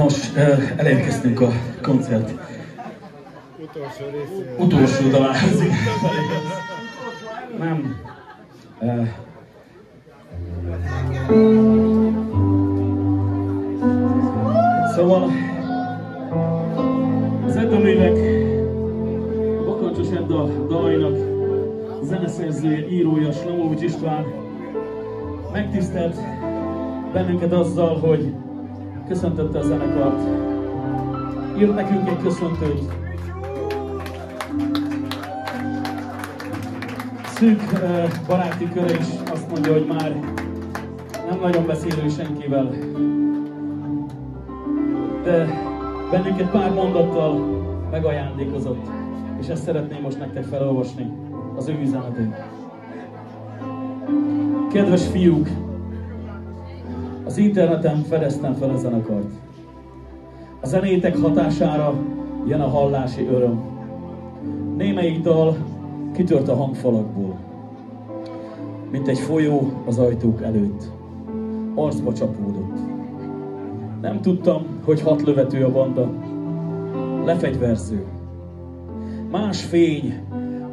Nos, elérkeztünk a koncert utolsó dalához. Nem. Szóval az Edda-művek Bakancsos Edda dalainak zeneszerzője, írója Slamovics István megtisztelt bennünket azzal, hogy köszöntette a zenekart. Írt nekünk egy köszöntőt. Szűk baráti köre is azt mondja, hogy már nem nagyon beszélő senkivel, de bennünket pár mondattal megajándékozott, és ezt szeretném most nektek felolvasni, az ő üzenetét. Kedves fiúk! Az interneten fedeztem fel a zenekart. A zenétek hatására jön a hallási öröm. Némelyik dal kitört a hangfalakból, mint egy folyó az ajtók előtt. Arcba csapódott. Nem tudtam, hogy 6 lövető a banda. Lefegyverző. Más fény,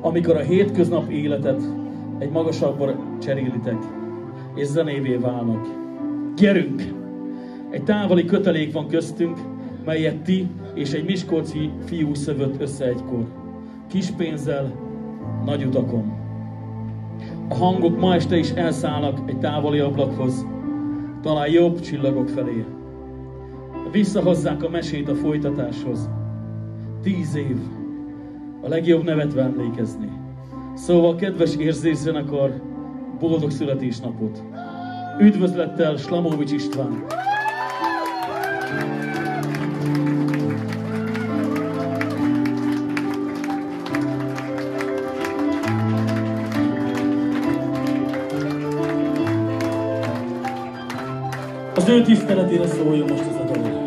amikor a hétköznap életet egy magasabbra cserélitek, és zenévé válnak. Gyerünk! Egy távoli kötelék van köztünk, melyet ti és egy miskolci fiú szövött össze egykor. Kis pénzzel, nagy utakon. A hangok ma este is elszállnak egy távoli ablakhoz, talán jobb csillagok felé. Visszahozzák a mesét a folytatáshoz. 10 év. A legjobb nevetve emlékezni. Szóval, kedves érzészenekar, boldog születésnapot! Üdvözlettel, Slamovics István! Az ő tiszteletére szóljon most az a dal.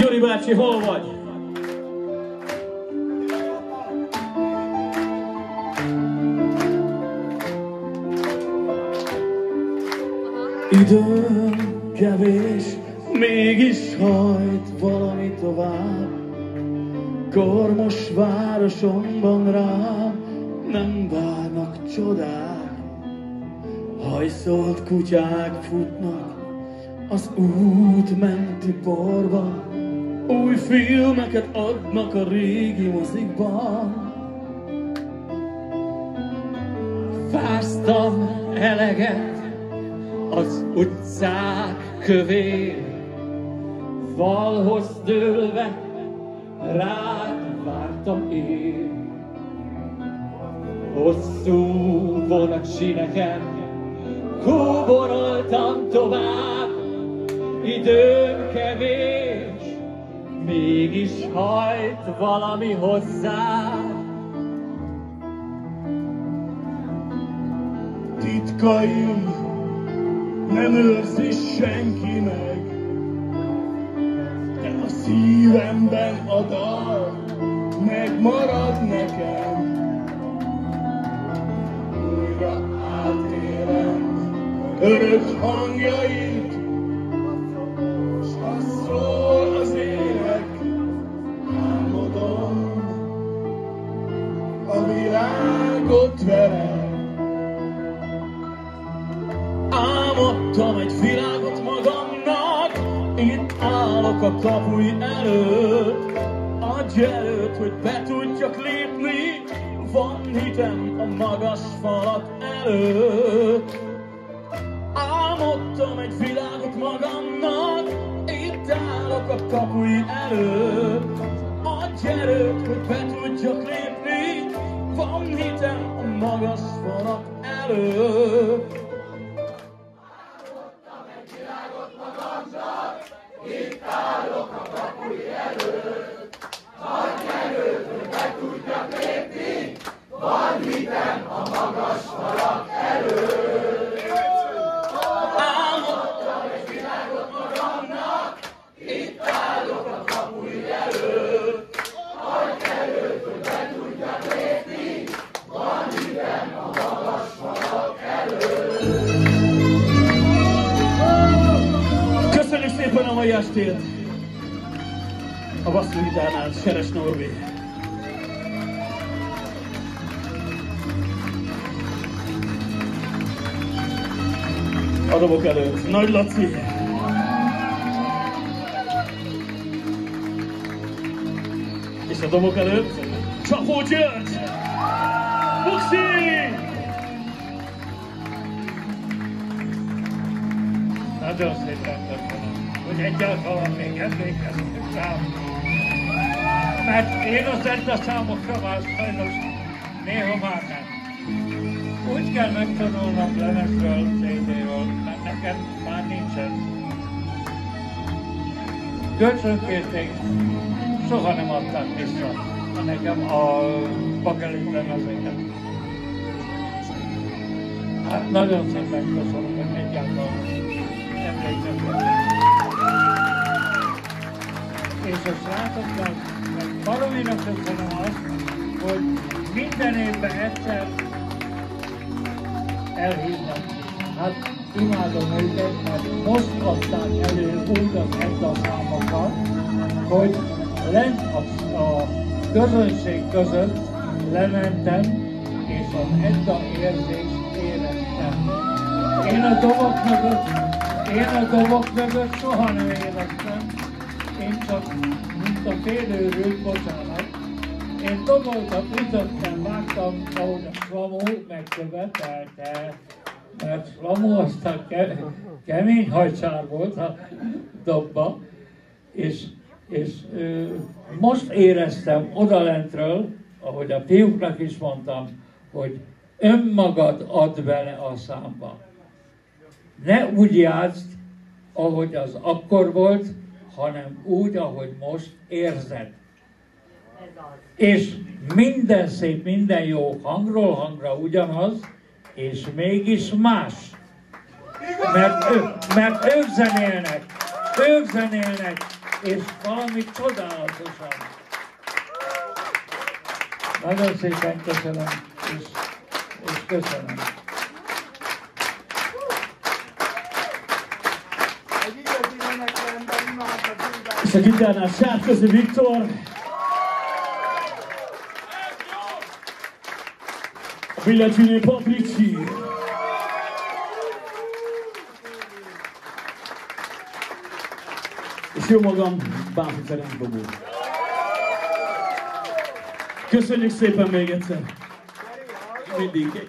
Gyuri bácsi, hol vagy? Időm kevés, mégis hajt valami tovább. Kormos városomban rám nem várnak csodák. Hajszolt kutyák futnak az út menti borban. Új filmeket adnak a régi mozikban. Fáztam eleget az utcák kövén, falhoz dőlve rád vártam én. Hosszú vonatsíneken kóboroltam tovább, időm kevés, mégis hajt valami hozzá. Titkaim nem őrzi senki meg, de a szívemben a dal megmarad nekem. Újra átélem örök hangjait, s ha szól az ének, álmodom a világot velem. Álmodtam egy világot magamnak, itt állok a kapuj előtt. Adj előtt, hogy be tudjak lépni, van hitem a magas falak előtt. Álmodtam egy világot magamnak, itt állok a kapuj előtt. Adj erőt, hogy be tudjak lépni, van hitem a magas falak előtt. Köszönjük szépen a mai estét! A basszusgitárnál Seres Norbi. A dobok előtt Nagy Laci. És a dobok előtt Csapó György. Buxi! Nagyon szépen köszönöm, hogy egyáltalán még emlékeztünk rám. Mert én az a számokra már sajnos néha már nem. Úgy kell megtanulnom lemezről, CD-ről, mert nekem már nincsen. Kölcsönkérték, soha nem adták vissza nekem a bakelit lemezeket. Hát nagyon szépen köszönöm, hogy egyáltalán emlékeztetek. És a srácoknak, meg valaminak köszönöm azt, hogy minden évben egyszer elhívnak. Hát imádom őket, mert most adták elő úgy az Edda számokat, hogy lent a közönség között lementem, és az Edda érzést éreztem. Én a dobok mögött soha nem éreztem. Én csak, mint a félőrült, bocsánat, én doboltam, ütöttem, vágtam, ahogy a Slamó megkövetelte, mert Slamó aztán kemény hajcsár volt a dobba, és most éreztem odalentről, ahogy a fiúknak is mondtam, hogy önmagad add bele a számba. Ne úgy játszd, ahogy az akkor volt, hanem úgy, ahogy most érzed. És minden szép, minden jó hangról hangra ugyanaz, és mégis más. Mert ők zenélnek, és valami csodálatosan. Nagyon szépen köszönöm, és köszönöm. És a gitárnál Sárközi Viktor. A billentyűnél Papricsi. És jó magam, Bánfi Ferenc Bobó. Köszönjük szépen még egyszer. Mindig.